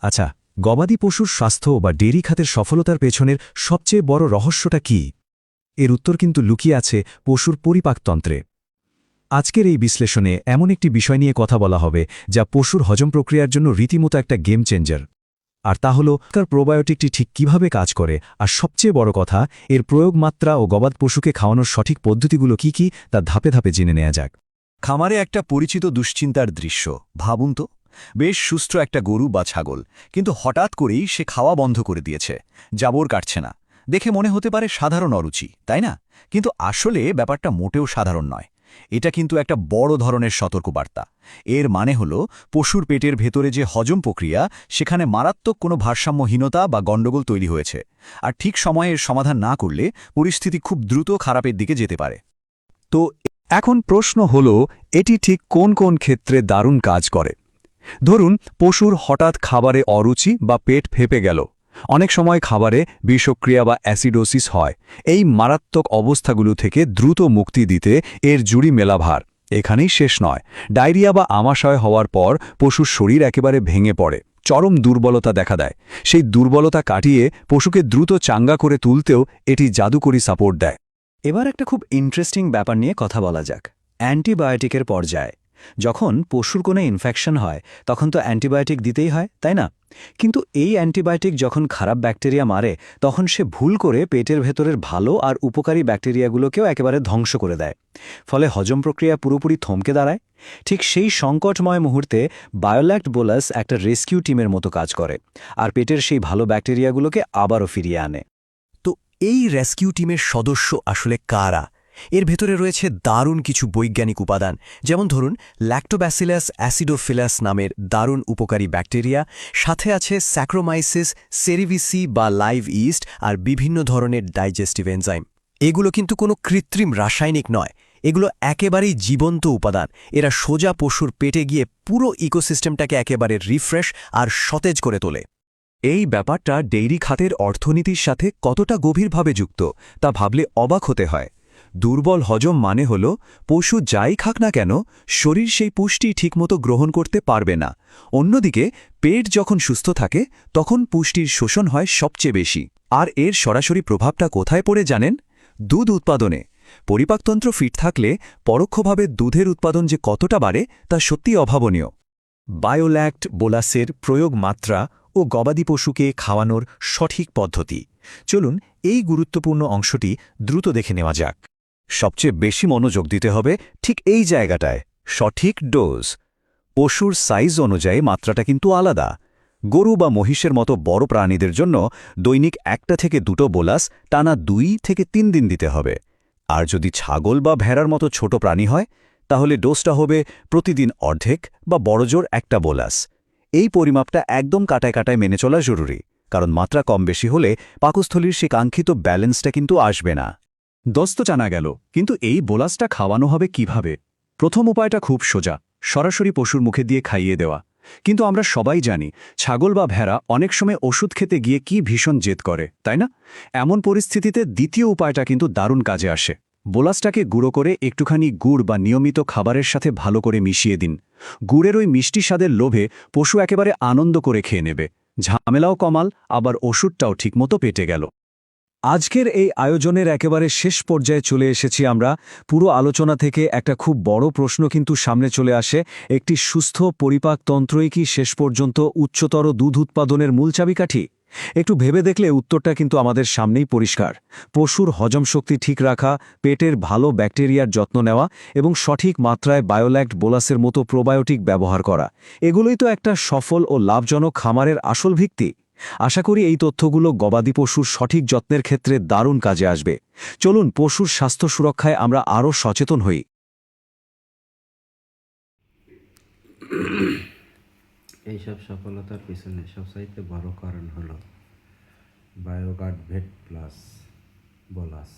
আচ্ছা, গবাদি পশুর স্বাস্থ্য বা ডেইরি খাতের সফলতার পেছনের সবচেয়ে বড় রহস্যটা কি? এর উত্তর কিন্তু লুকিয়ে আছে পশুর পরিপাকতন্ত্রে। আজকের এই বিশ্লেষণে এমন একটি বিষয় নিয়ে কথা বলা হবে যা পশুর হজম প্রক্রিয়ার জন্য রীতিমতো একটা গেম চেঞ্জার। আর তা হল তার প্রোবায়োটিকটি ঠিক কিভাবে কাজ করে, আর সবচেয়ে বড় কথা, এর প্রয়োগ মাত্রা ও গবাদ পশুকে খাওয়ানোর সঠিক পদ্ধতিগুলো কি কি তা ধাপে ধাপে জেনে নেওয়া যাক। খামারে একটা পরিচিত দুশ্চিন্তার দৃশ্য ভাবুন তো। বেশ সুস্থ একটা গরু বা ছাগল, কিন্তু হঠাৎ করেই সে খাওয়া বন্ধ করে দিয়েছে, জাবর কাটছে না। দেখে মনে হতে পারে সাধারণ অরুচি, তাই না? কিন্তু আসলে ব্যাপারটা মোটেও সাধারণ নয়। এটা কিন্তু একটা বড় ধরনের সতর্কবার্তা। এর মানে হলো পশুর পেটের ভেতরে যে হজম প্রক্রিয়া, সেখানে মারাত্মক কোনো ভারসাম্যহীনতা বা গণ্ডগোল তৈরি হয়েছে। আর ঠিক সময়ে এর সমাধান না করলে পরিস্থিতি খুব দ্রুত খারাপের দিকে যেতে পারে। তো এখন প্রশ্ন হল, এটি ঠিক কোন কোন ক্ষেত্রে দারুণ কাজ করে? ধরুন, পশুর হঠাৎ খাবারে অরুচি বা পেট ফেঁপে গেল। অনেক সময় খাবারে বিষক্রিয়া বা অ্যাসিডোসিস হয়। এই মারাত্মক অবস্থাগুলো থেকে দ্রুত মুক্তি দিতে এর জুড়ি মেলা ভার। এখানেই শেষ নয়। ডায়রিয়া বা আমাশয় হওয়ার পর পশুর শরীর একেবারে ভেঙে পড়ে, চরম দুর্বলতা দেখা দেয়। সেই দুর্বলতা কাটিয়ে পশুকে দ্রুত চাঙ্গা করে তুলতেও এটি জাদুকরী সাপোর্ট দেয়। এবার একটা খুব ইন্টারেস্টিং ব্যাপার নিয়ে কথা বলা যাক, অ্যান্টিবায়োটিকের পর্যায়ে। যখন পশুর কোনো ইনফেকশন হয় তখন তো অ্যান্টিবায়োটিক দিতেই হয়, তাই না? কিন্তু এই অ্যান্টিবায়োটিক যখন খারাপ ব্যাকটেরিয়া মারে, তখন সে ভুল করে পেটের ভেতরের ভালো আর উপকারী ব্যাকটেরিয়াগুলোকেও একেবারে ধ্বংস করে দেয়। ফলে হজম প্রক্রিয়া পুরোপুরি থমকে দাঁড়ায়। ঠিক সেই সংকটময় মুহূর্তে বায়োল্যাক্ট বোলাস একটা রেস্কিউ টিমের মতো কাজ করে, আর পেটের সেই ভালো ব্যাকটেরিয়াগুলোকে আবারও ফিরিয়ে আনে। তো এই রেস্কিউ টিমের সদস্য আসলে কারা? এর ভেতরে রয়েছে দারুণ কিছু বৈজ্ঞানিক উপাদান, যেমন ধরুন ল্যাক্টোব্যাসিলাস অ্যাসিডোফিলাস নামের দারুণ উপকারী ব্যাকটেরিয়া, সাথে আছে স্যাক্রোমাইসিস সেরিভিসি বা লাইভ ইস্ট, আর বিভিন্ন ধরনের ডাইজেস্টিভ এনজাইম। এগুলো কিন্তু কোনো কৃত্রিম রাসায়নিক নয়, এগুলো একেবারেই জীবন্ত উপাদান। এরা সোজা পশুর পেটে গিয়ে পুরো ইকোসিস্টেমটাকে একেবারে রিফ্রেশ আর সতেজ করে তোলে। এই ব্যাপারটা ডেইরি খাতের অর্থনীতির সাথে কতটা গভীরভাবে যুক্ত তা ভাবলে অবাক হতে হয়। দুর্বল হজম মানে হল পশু যাই খাক না কেন, শরীর সেই পুষ্টি ঠিকমতো গ্রহণ করতে পারবে না। অন্যদিকে পেট যখন সুস্থ থাকে তখন পুষ্টির শোষণ হয় সবচেয়ে বেশি। আর এর সরাসরি প্রভাবটা কোথায় পড়ে জানেন? দুধ উৎপাদনে। পরিপাকতন্ত্র ফিট থাকলে পরোক্ষভাবে দুধের উৎপাদন যে কতটা বাড়ে তা সত্যিই অভাবনীয়। বায়োল্যাক্ট বোলাসের প্রয়োগ মাত্রা ও গবাদি পশুকে খাওয়ানোর সঠিক পদ্ধতি। চলুন এই গুরুত্বপূর্ণ অংশটি দ্রুত দেখে নেওয়া যাক। সবচেয়ে বেশি মনোযোগ দিতে হবে ঠিক এই জায়গাটায়, সঠিক ডোজ। পশুর সাইজ অনুযায়ী মাত্রাটা কিন্তু আলাদা। গরু বা মহিষের মতো বড় প্রাণীদের জন্য দৈনিক 1 থেকে 2 বোলাস টানা 2 থেকে 3 দিন দিতে হবে। আর যদি ছাগল বা ভেড়ার মতো ছোট প্রাণী হয়, তাহলে ডোজটা হবে প্রতিদিন অর্ধেক বা বড়জোর 1 বোলাস। এই পরিমাপটা একদম কাটায় কাটায় মেনে চলা জরুরি, কারণ মাত্রা কম বেশি হলে পাকস্থলীর সে কাঙ্ক্ষিত ব্যালেন্সটা কিন্তু আসবে না। দস্ত জানা গেল, কিন্তু এই বোলাসটা খাওয়ানো হবে কিভাবে? প্রথম উপায়টা খুব সোজা, সরাসরি পশুর মুখে দিয়ে খাইয়ে দেওয়া। কিন্তু আমরা সবাই জানি, ছাগল বা ভেড়া অনেক সময় ওষুধ খেতে গিয়ে কি ভীষণ জেদ করে, তাই না? এমন পরিস্থিতিতে দ্বিতীয় উপায়টা কিন্তু দারুণ কাজে আসে। বোলাসটাকে গুঁড়ো করে একটুখানি গুড় বা নিয়মিত খাবারের সাথে ভালো করে মিশিয়ে দিন। গুড়ের ওই মিষ্টি স্বাদের লোভে পশু একেবারে আনন্দ করে খেয়ে নেবে। ঝামেলাও কমাল, আবার ওষুধটাও ঠিকমতো পেটে গেল। আজকের এই আয়োজনের একেবারে শেষ পর্যায়ে চলে এসেছি আমরা। পুরো আলোচনা থেকে একটা খুব বড় প্রশ্ন কিন্তু সামনে চলে আসে, একটি সুস্থ পরিপাকতন্ত্রই কি শেষ পর্যন্ত উচ্চতর দুধ উৎপাদনের মূল চাবিকাঠি? একটু ভেবে দেখলে উত্তরটা কিন্তু আমাদের সামনেই পরিষ্কার। পশুর হজম শক্তি ঠিক রাখা, পেটের ভালো ব্যাকটেরিয়ার যত্ন নেওয়া এবং সঠিক মাত্রায় বায়োল্যাক্ট বোলাসের মতো প্রোবায়োটিক ব্যবহার করা, এগুলোই তো একটা সফল ও লাভজনক খামারের আসল ভিত্তি। আশা করি এই তথ্যগুলো গবাদি পশুর সঠিক যত্নের ক্ষেত্রে দারুণ কাজে আসবে। চলুন পশুর স্বাস্থ্য সুরক্ষায় আমরা আরও সচেতন হই। এইসব সফলতার পিছনে সবচাইতে বড় কারণ হলো বায়োগার্ড ভেট প্লাস বোলাস।